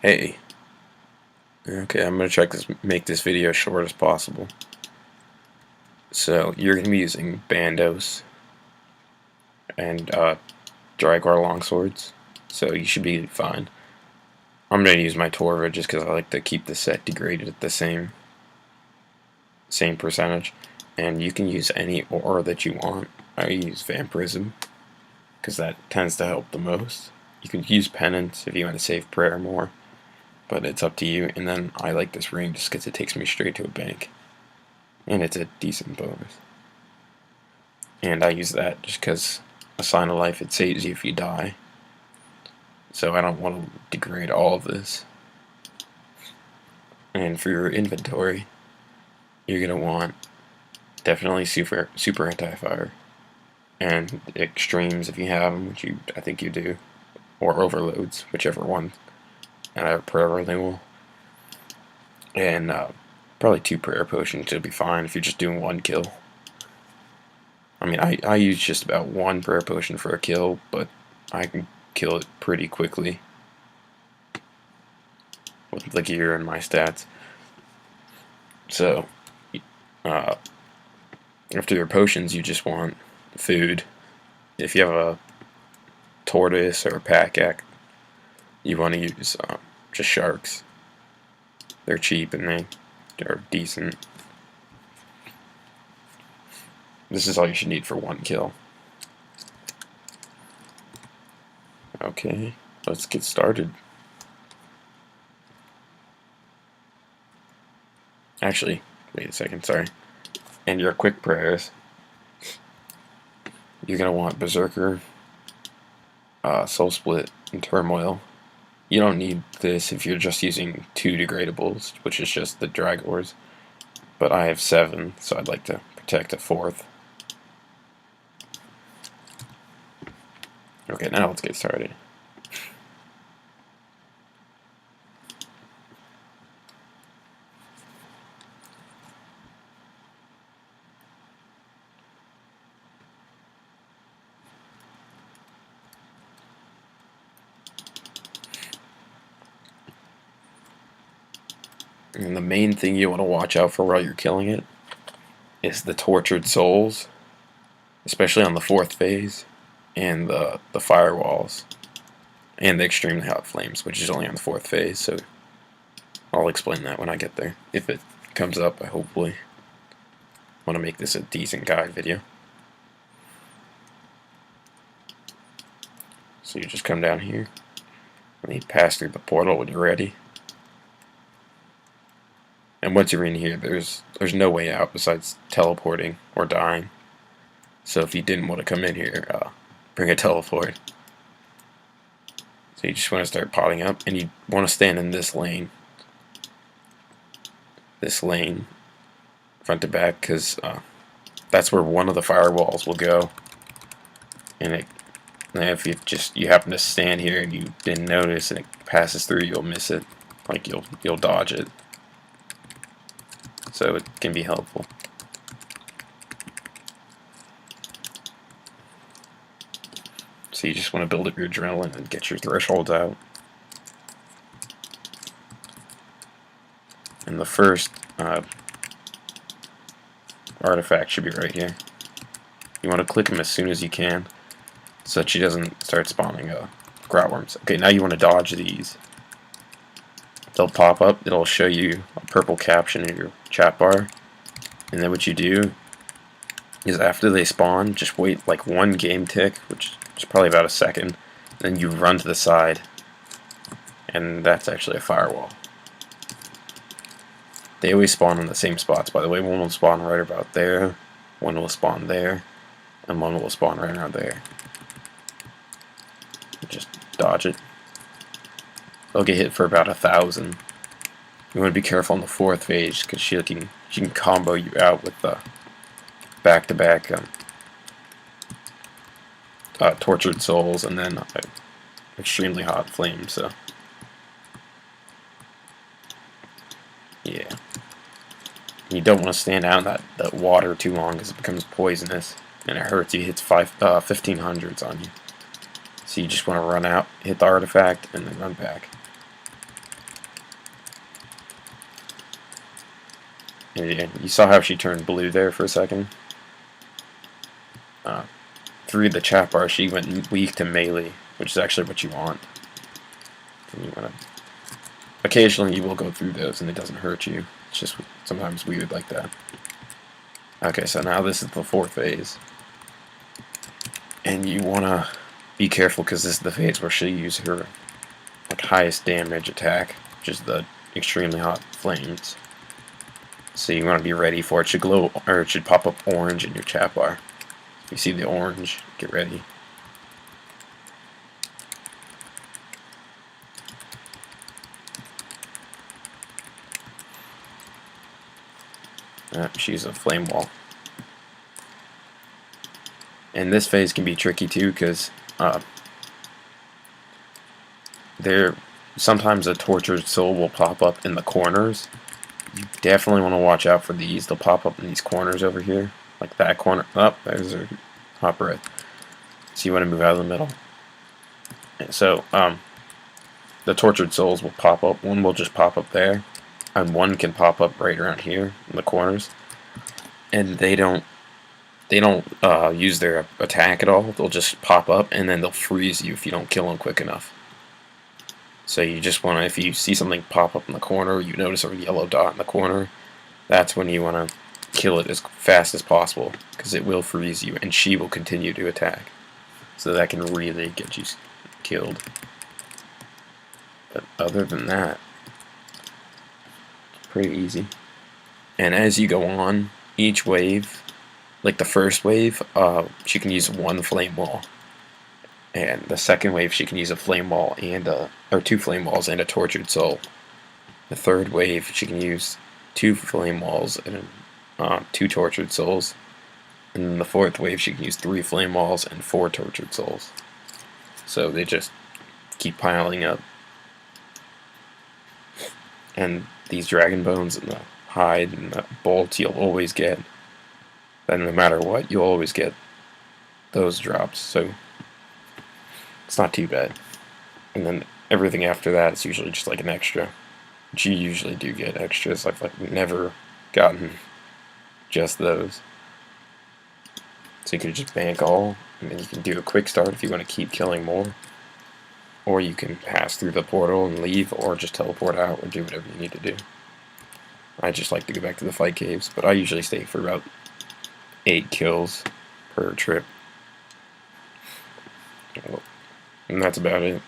Hey, okay, I'm gonna try to make this video as short as possible. So you're gonna be using bandos and Drygor longswords, so you should be fine. I'm gonna use my Torva just because I like to keep the set degraded at the same percentage, and you can use any aura that you want. I use Vampirism because that tends to help the most. You can use Penance if you want to save prayer more, but it's up to you. And then I like this ring just because it takes me straight to a bank, and it's a decent bonus. And I use that just because a sign of life, it saves you if you die. So I don't want to degrade all of this. And for your inventory, you're gonna want definitely super anti-fire and extremes if you have them, which I think you do, or overloads, whichever one. And I have prayer renewal, and probably 2 prayer potions should be fine if you're just doing 1 kill. I mean, I use just about 1 prayer potion for a kill, but I can kill it pretty quickly with the gear and my stats. So, after your potions, you just want food. If you have a tortoise or a pack, you want to use just sharks. They're cheap and they're decent. This is all you should need for 1 kill. Okay, let's get started. Actually, wait a second, sorry. And your quick prayers, you're going to want Berserker, Soul Split, and Turmoil. You don't need this if you're just using 2 degradables, which is just the Drygors. But I have 7, so I'd like to protect a 4th. Okay, now let's get started. And the main thing you want to watch out for while you're killing it is the Tortured Souls, especially on the 4th phase, and the firewalls, and the Extremely Hot Flames, which is only on the 4th phase, so I'll explain that when I get there. If it comes up, I hopefully want to make this a decent guide video. So you just come down here, and you pass through the portal when you're ready. And once you're in here, there's no way out besides teleporting or dying. So if you didn't want to come in here, bring a teleport. So you just want to start potting up, and you want to stand in this lane. This lane, front to back, because that's where one of the firewalls will go. And if you happen to stand here and you didn't notice and it passes through, you'll miss it. Like you'll dodge it. So it can be helpful. So you just want to build up your adrenaline and get your thresholds out. And the first artifact should be right here. You want to click them as soon as you can, so that she doesn't start spawning growworms. Okay, now you want to dodge these. They'll pop up, it'll show you a purple caption in your chat bar, and then what you do is after they spawn, just wait like 1 game tick, which is probably about a second, then you run to the side, and that's actually a firewall. They always spawn in the same spots, by the way. One will spawn right about there, one will spawn there, and one will spawn right around there. Just dodge it. They'll get hit for about 1,000. You want to be careful on the 4th phase because she can combo you out with the back-to-back Tortured Souls and then Extremely Hot Flames. So yeah, you don't want to stand out in that water too long because it becomes poisonous and it hurts you. It hits 1500s on you. So you just want to run out, hit the artifact, and then run back. And you saw how she turned blue there for a second? Through the chat bar, she went weak to melee, which is actually what you want. And you want to... Occasionally you will go through those and it doesn't hurt you. It's just sometimes weird like that. Okay, so now this is the 4th phase. And you want to be careful because this is the phase where she'll use her highest damage attack, which is the extremely hot flames. So you want to be ready for it. It should glow, or it should pop up orange in your chat bar. If you see the orange, get ready. She's a flame wall. And this phase can be tricky too, because sometimes a tortured soul will pop up in the corners. You definitely want to watch out for these. They'll pop up in these corners over here, like that corner. Oh, there's a hot breath. So you want to move out of the middle. And so the tortured souls will pop up. One will just pop up there, and one can pop up right around here in the corners. And they don't use their attack at all. They'll just pop up and then they'll freeze you if you don't kill them quick enough. So you just want to, if you see something pop up in the corner, you notice a yellow dot in the corner, that's when you want to kill it as fast as possible, because it will freeze you and she will continue to attack. So that can really get you killed. But other than that, it's pretty easy. And as you go on, each wave, like the first wave, she can use 1 flame wall. And the second wave, she can use a flame wall and or 2 flame walls and a tortured soul. The third wave, she can use 2 flame walls and 2 tortured souls. And then the 4th wave, she can use 3 flame walls and 4 tortured souls. So they just keep piling up. And these dragon bones and the hide and the bolts, you'll always get. And no matter what, you'll always get those drops. So it's not too bad. And then everything after that is usually just like an extra. But you usually do get extras. I've like never gotten just those. So you can just bank all, and then you can do a quick start if you want to keep killing more. Or you can pass through the portal and leave, or just teleport out or do whatever you need to do. I just like to go back to the fight caves, but I usually stay for about 8 kills per trip. And that's about it.